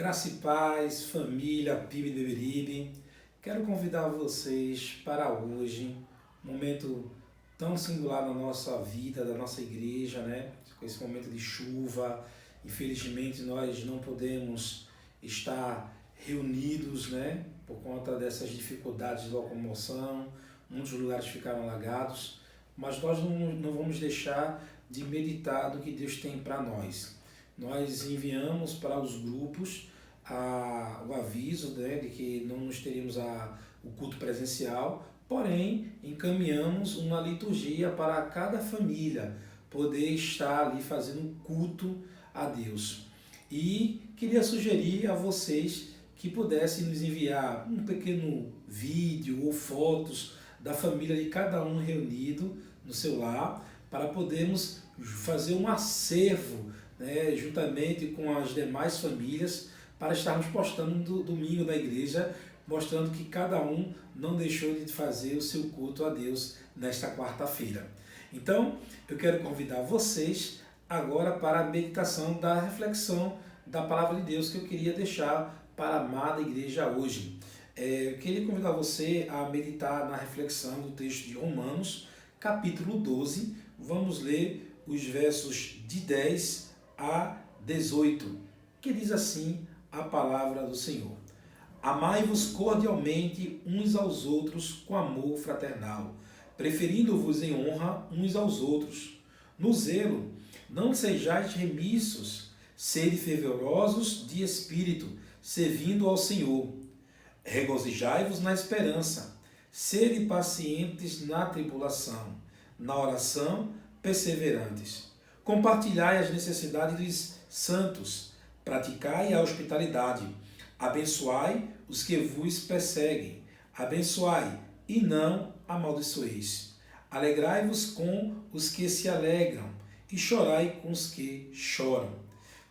Graça e paz, família, PIB de Beberibe. Quero convidar vocês para hoje, um momento tão singular na nossa vida, da nossa igreja, né? Com esse momento de chuva. Infelizmente nós não podemos estar reunidos, né? Por conta dessas dificuldades de locomoção, muitos lugares ficaram alagados, mas nós não vamos deixar de meditar do que Deus tem para nós. Nós enviamos para os grupos o aviso, né, de que não nos teríamos o culto presencial, porém encaminhamos uma liturgia para cada família poder estar ali fazendo um culto a Deus. E queria sugerir a vocês que pudessem nos enviar um pequeno vídeo ou fotos da família de cada um reunido no seu lar, para podermos fazer um acervo, né, juntamente com as demais famílias, para estarmos postando no domingo na igreja, mostrando que cada um não deixou de fazer o seu culto a Deus nesta quarta-feira. Então, eu quero convidar vocês agora para a meditação da reflexão da palavra de Deus que eu queria deixar para a amada igreja hoje. Eu queria convidar você a meditar na reflexão do texto de Romanos, capítulo 12. Vamos ler os versos de 10 a 18, que diz assim a palavra do Senhor. Amai-vos cordialmente uns aos outros com amor fraternal, preferindo-vos em honra uns aos outros. No zelo, não sejais remissos, sede fervorosos de espírito, servindo ao Senhor. Regozijai-vos na esperança, sede pacientes na tribulação, na oração perseverantes. Compartilhai as necessidades dos santos, praticai a hospitalidade, abençoai os que vos perseguem, abençoai e não amaldiçoeis. Alegrai-vos com os que se alegram e chorai com os que choram,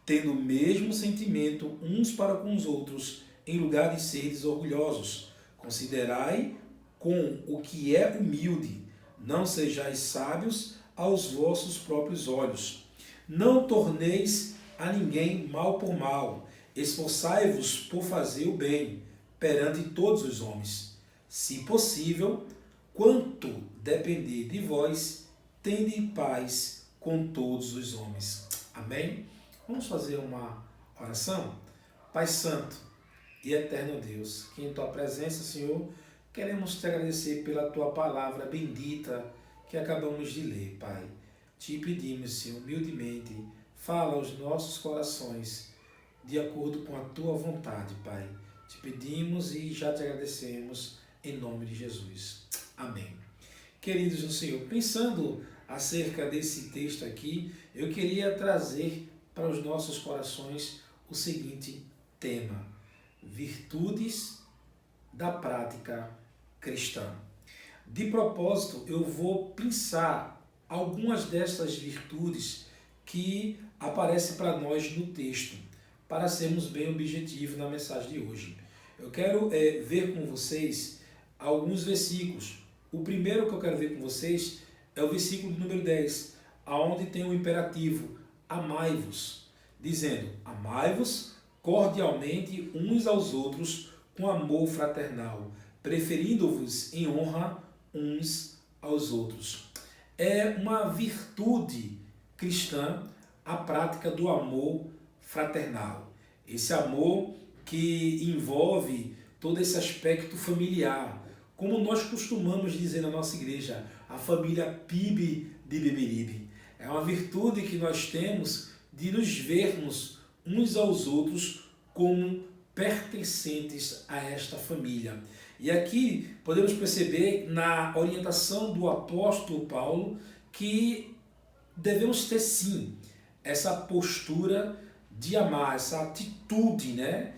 tendo o mesmo sentimento uns para com os outros, em lugar de seres orgulhosos. Considerai com o que é humilde, não sejais sábios aos vossos próprios olhos. Não torneis a ninguém mal por mal, esforçai-vos por fazer o bem perante todos os homens. Se possível, quanto depender de vós, tende paz com todos os homens. Amém? Vamos fazer uma oração? Pai Santo e Eterno Deus, que em Tua presença, Senhor, queremos te agradecer pela Tua palavra bendita que acabamos de ler, Pai. Te pedimos, Senhor, humildemente, fala aos nossos corações de acordo com a Tua vontade, Pai. Te pedimos e já te agradecemos em nome de Jesus. Amém. Queridos no Senhor, pensando acerca desse texto aqui, eu queria trazer para os nossos corações o seguinte tema: virtudes da prática cristã. De propósito, eu vou pensar algumas dessas virtudes que aparecem para nós no texto, para sermos bem objetivos na mensagem de hoje. Eu quero ver com vocês alguns versículos. O primeiro que eu quero ver com vocês é o versículo número 10, onde tem o imperativo, amai-vos, dizendo, amai-vos cordialmente uns aos outros com amor fraternal, preferindo-vos em honra uns aos outros. É uma virtude cristã a prática do amor fraternal. Esse amor que envolve todo esse aspecto familiar. Como nós costumamos dizer na nossa igreja, a família PIB de Beberibe. É uma virtude que nós temos de nos vermos uns aos outros como pertencentes a esta família. E aqui podemos perceber na orientação do apóstolo Paulo que devemos ter sim essa postura de amar, essa atitude, né,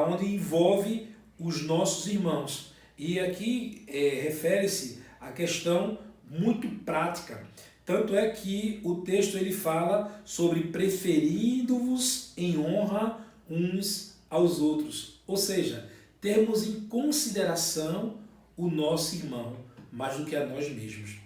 onde envolve os nossos irmãos. E aqui refere-se a questão muito prática. Tanto é que o texto ele fala sobre preferindo-vos em honra uns aos outros. Ou seja, termos em consideração o nosso irmão mais do que a nós mesmos.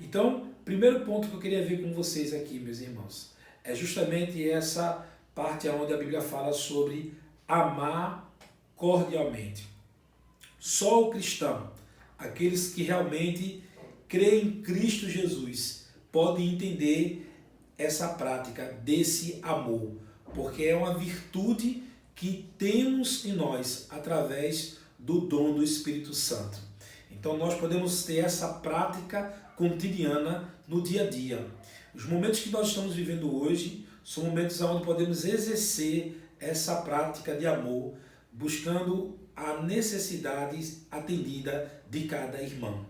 Então, primeiro ponto que eu queria ver com vocês aqui, meus irmãos, é justamente essa parte onde a Bíblia fala sobre amar cordialmente. Só o cristão, aqueles que realmente creem em Cristo Jesus, podem entender essa prática desse amor, porque é uma virtude que temos em nós através do dom do Espírito Santo. Então nós podemos ter essa prática cotidiana no dia a dia. Os momentos que nós estamos vivendo hoje são momentos onde podemos exercer essa prática de amor, buscando a necessidade atendida de cada irmão.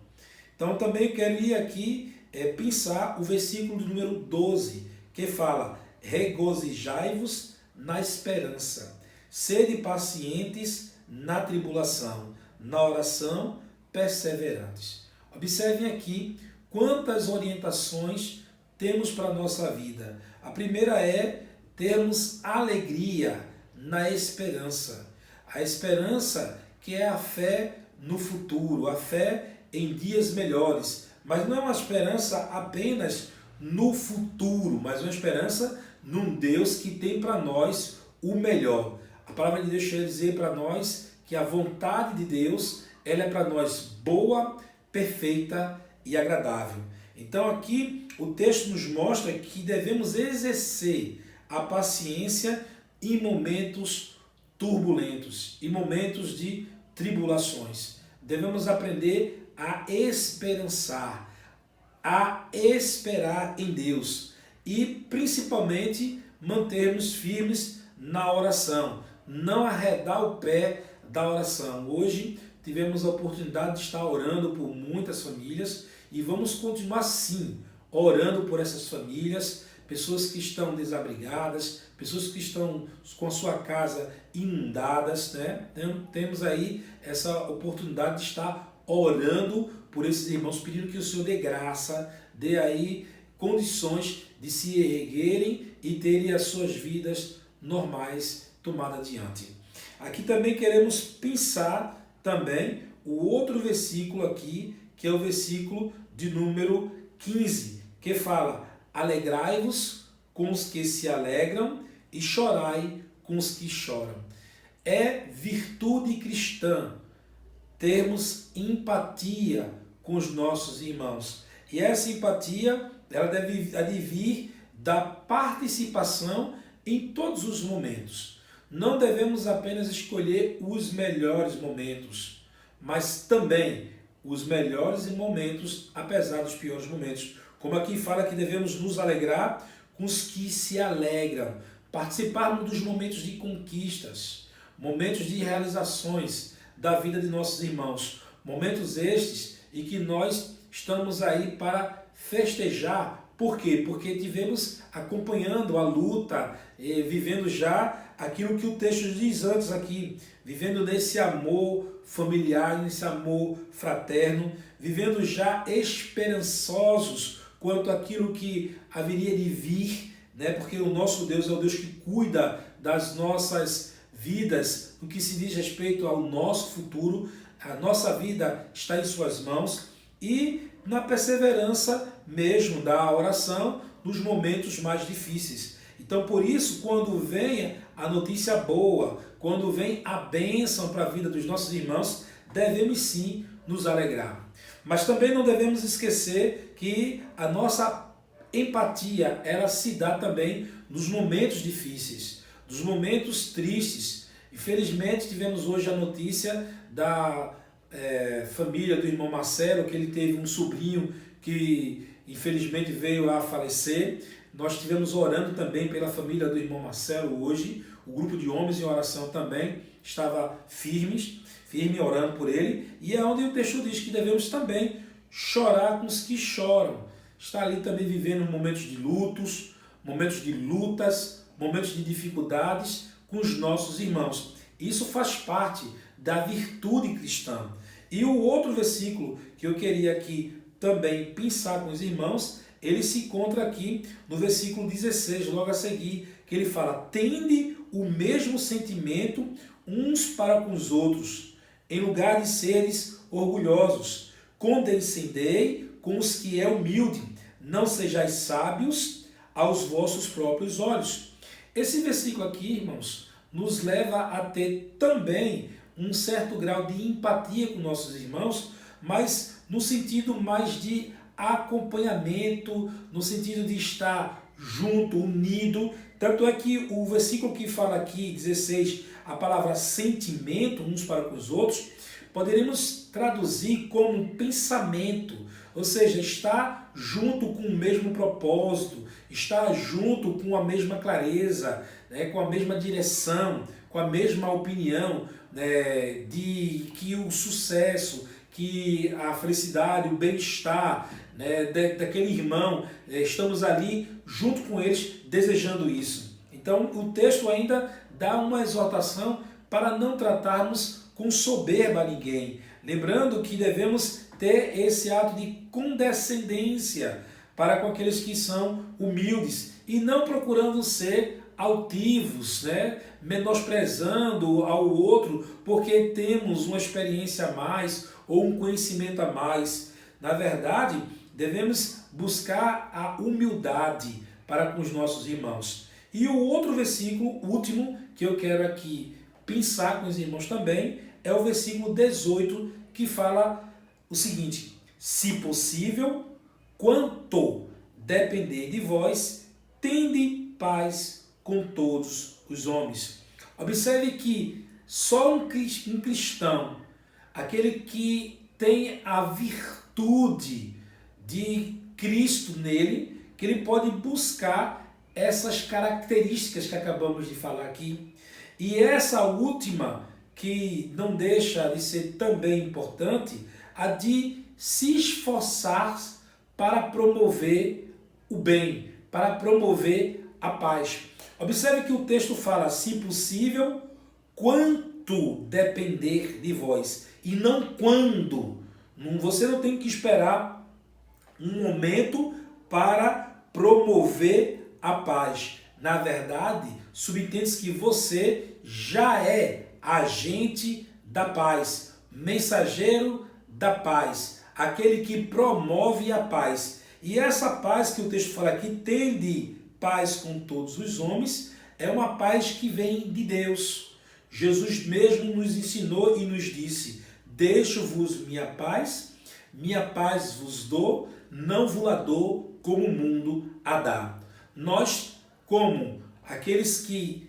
Então também quero ir aqui pensar o versículo de número 12, que fala: regozijai-vos na esperança, sede pacientes na tribulação, na oração perseverantes. Observem aqui quantas orientações temos para a nossa vida. A primeira é termos alegria na esperança. A esperança que é a fé no futuro, a fé em dias melhores. Mas não é uma esperança apenas no futuro, mas uma esperança num Deus que tem para nós o melhor. A palavra de Deus quer dizer para nós que a vontade de Deus ela é para nós boa, perfeita e agradável. Então aqui o texto nos mostra que devemos exercer a paciência em momentos turbulentos, em momentos de tribulações. Devemos aprender a esperançar, a esperar em Deus e principalmente mantermos firmes na oração, não arredar o pé da oração. Hoje tivemos a oportunidade de estar orando por muitas famílias e vamos continuar sim, orando por essas famílias, pessoas que estão desabrigadas, pessoas que estão com a sua casa inundadas, né? Então, temos aí essa oportunidade de estar orando por esses irmãos, pedindo que o Senhor dê graça, dê aí condições de se erguerem e terem as suas vidas normais tomadas adiante. Aqui também queremos pensar também o outro versículo aqui, que é o versículo de número 15, que fala: alegrai-vos com os que se alegram e chorai com os que choram. É virtude cristã termos empatia com os nossos irmãos. E essa empatia ela deve advir da participação em todos os momentos. Não devemos apenas escolher os melhores momentos, mas também os melhores momentos, apesar dos piores momentos. Como aqui fala que devemos nos alegrar com os que se alegram, participarmos dos momentos de conquistas, momentos de realizações da vida de nossos irmãos, momentos estes em que nós estamos aí para festejar. Por quê? Porque estivemos acompanhando a luta, vivendo já aquilo que o texto diz antes aqui, vivendo nesse amor familiar, nesse amor fraterno, vivendo já esperançosos quanto àquilo que haveria de vir, né? Porque o nosso Deus é o Deus que cuida das nossas vidas, no que se diz respeito ao nosso futuro. A nossa vida está em suas mãos e na perseverança mesmo da oração nos momentos mais difíceis. Então, por isso, quando vem a notícia boa, quando vem a bênção para a vida dos nossos irmãos, devemos sim nos alegrar. Mas também não devemos esquecer que a nossa empatia, ela se dá também nos momentos difíceis, dos momentos tristes. Infelizmente, tivemos hoje a notícia da família do irmão Marcelo, que ele teve um sobrinho que infelizmente veio a falecer. Nós estivemos orando também pela família do irmão Marcelo hoje. O grupo de homens em oração também estava firme orando por ele. E é onde o texto diz que devemos também chorar com os que choram. Está ali também vivendo momentos de lutos, momentos de lutas, momentos de dificuldades com os nossos irmãos. Isso faz parte da virtude cristã. E o outro versículo que eu queria aqui também pensar com os irmãos, ele se encontra aqui no versículo 16, logo a seguir, que ele fala: tende o mesmo sentimento uns para com os outros, em lugar de seres orgulhosos, condescendei com os que é humilde, não sejais sábios aos vossos próprios olhos. Esse versículo aqui, irmãos, nos leva a ter também um certo grau de empatia com nossos irmãos, mas no sentido mais de acompanhamento, no sentido de estar junto, unido. Tanto é que o versículo que fala aqui, 16, a palavra sentimento uns para com os outros, poderíamos traduzir como pensamento, ou seja, estar junto com o mesmo propósito, estar junto com a mesma clareza, né, com a mesma direção, com a mesma opinião, né, de que o sucesso, que a felicidade, o bem-estar, né, daquele irmão, estamos ali junto com eles desejando isso. Então o texto ainda dá uma exortação para não tratarmos com soberba a ninguém, lembrando que devemos ter esse ato de condescendência para com aqueles que são humildes e não procurando ser altivos, né? Menosprezando ao outro porque temos uma experiência a mais ou um conhecimento a mais. Na verdade, devemos buscar a humildade para com os nossos irmãos. E o outro versículo, último, que eu quero aqui pensar com os irmãos também, é o versículo 18, que fala o seguinte: se possível, quanto depender de vós, tende paz com todos os homens. Observe que só um cristão, aquele que tem a virtude de Cristo nele, que ele pode buscar essas características que acabamos de falar aqui. E essa última, que não deixa de ser também importante, a de se esforçar para promover o bem, para promover a paz. Observe que o texto fala, se possível, quanto depender de vós, e não quando. Você não tem que esperar um momento para promover a paz. Na verdade, subentende-se que você já é agente da paz, mensageiro da paz, aquele que promove a paz. E essa paz que o texto fala aqui, tende paz com todos os homens, é uma paz que vem de Deus. Jesus mesmo nos ensinou e nos disse: deixo-vos minha paz vos dou, não vos la dou como o mundo a dá. Nós, como aqueles que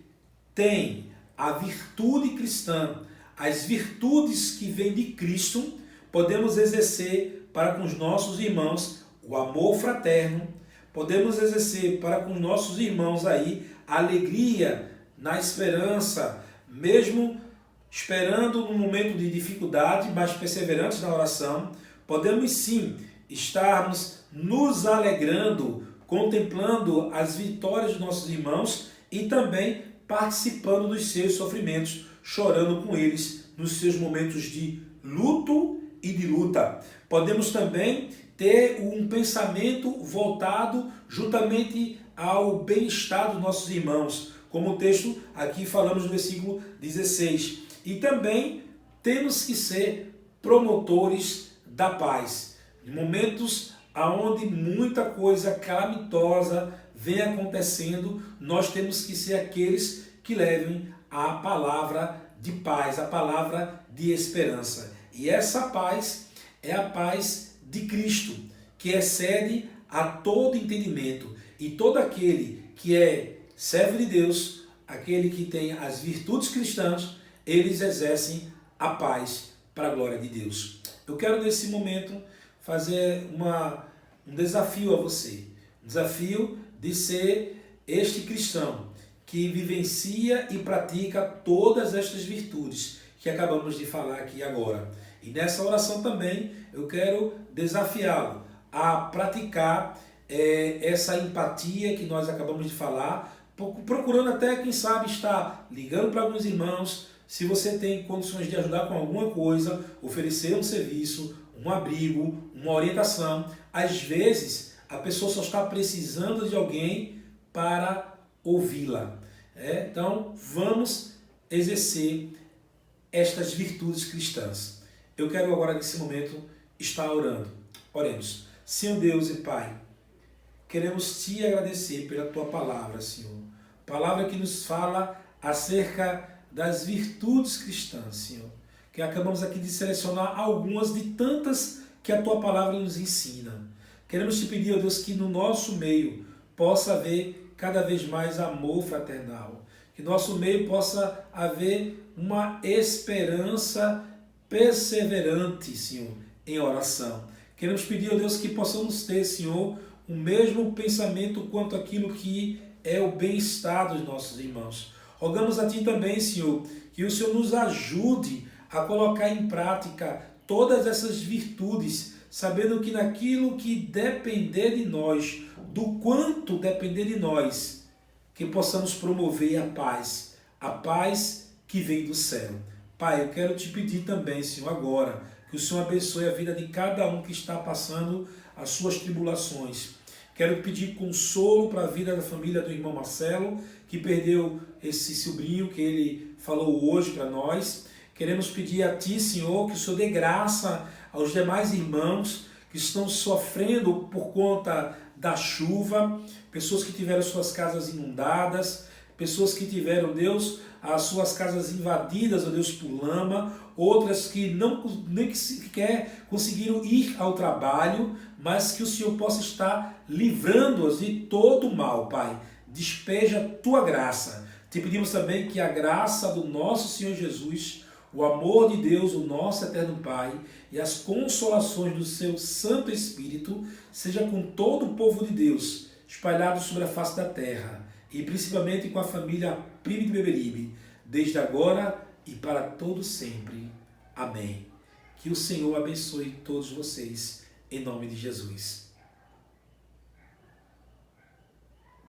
têm a virtude cristã, as virtudes que vêm de Cristo, podemos exercer para com os nossos irmãos o amor fraterno, podemos exercer para com os nossos irmãos aí a alegria na esperança, mesmo esperando no momento de dificuldade, mas perseverantes na oração. Podemos sim estarmos nos alegrando, contemplando as vitórias dos nossos irmãos e também participando dos seus sofrimentos, chorando com eles nos seus momentos de luto e de luta. Podemos também ter um pensamento voltado juntamente ao bem-estar dos nossos irmãos, como o texto aqui falamos no versículo 16. E também temos que ser promotores da paz. Em momentos onde muita coisa calamitosa vem acontecendo, nós temos que ser aqueles que levem a palavra de paz, a palavra de esperança. E essa paz é a paz de Cristo, que excede a todo entendimento. E todo aquele que é servo de Deus, aquele que tem as virtudes cristãs, eles exercem a paz para a glória de Deus. Eu quero nesse momento fazer um desafio a você. Um desafio de ser este cristão que vivencia e pratica todas estas virtudes que acabamos de falar aqui agora. E nessa oração também eu quero desafiá-lo a praticar essa empatia que nós acabamos de falar, procurando até, quem sabe, estar ligando para alguns irmãos, se você tem condições de ajudar com alguma coisa, oferecer um serviço, um abrigo, uma orientação. Às vezes, a pessoa só está precisando de alguém para ouvi-la. Então, vamos exercer estas virtudes cristãs. Eu quero agora, nesse momento, estar orando. Oremos. Senhor Deus e Pai, queremos Te agradecer pela Tua palavra, Senhor. Palavra que nos fala acerca das virtudes cristãs, Senhor, que acabamos aqui de selecionar algumas de tantas que a Tua palavra nos ensina. Queremos te pedir, ó Deus, que no nosso meio possa haver cada vez mais amor fraternal, que no nosso meio possa haver uma esperança perseverante, Senhor, em oração. Queremos pedir, ó Deus, que possamos ter, Senhor, o mesmo pensamento quanto aquilo que é o bem-estar dos nossos irmãos. Rogamos a Ti também, Senhor, que o Senhor nos ajude a colocar em prática todas essas virtudes, sabendo que naquilo que depender de nós, do quanto depender de nós, que possamos promover a paz que vem do céu. Pai, eu quero te pedir também, Senhor, agora, que o Senhor abençoe a vida de cada um que está passando as suas tribulações. Quero pedir consolo para a vida da família do irmão Marcelo, que perdeu esse sobrinho que ele falou hoje para nós. Queremos pedir a Ti, Senhor, que o Senhor dê graça aos demais irmãos que estão sofrendo por conta da chuva, pessoas que tiveram suas casas inundadas, pessoas que tiveram, Deus, as suas casas invadidas, ó Deus, por lama, outras que nem sequer conseguiram ir ao trabalho, mas que o Senhor possa estar livrando-as de todo o mal, Pai. Despeja a Tua graça. Te pedimos também que a graça do nosso Senhor Jesus, o amor de Deus, o nosso eterno Pai, e as consolações do Seu Santo Espírito, seja com todo o povo de Deus, espalhado sobre a face da terra, e principalmente com a família PIB de Beberibe, desde agora e para todo sempre. Amém. Que o Senhor abençoe todos vocês, em nome de Jesus.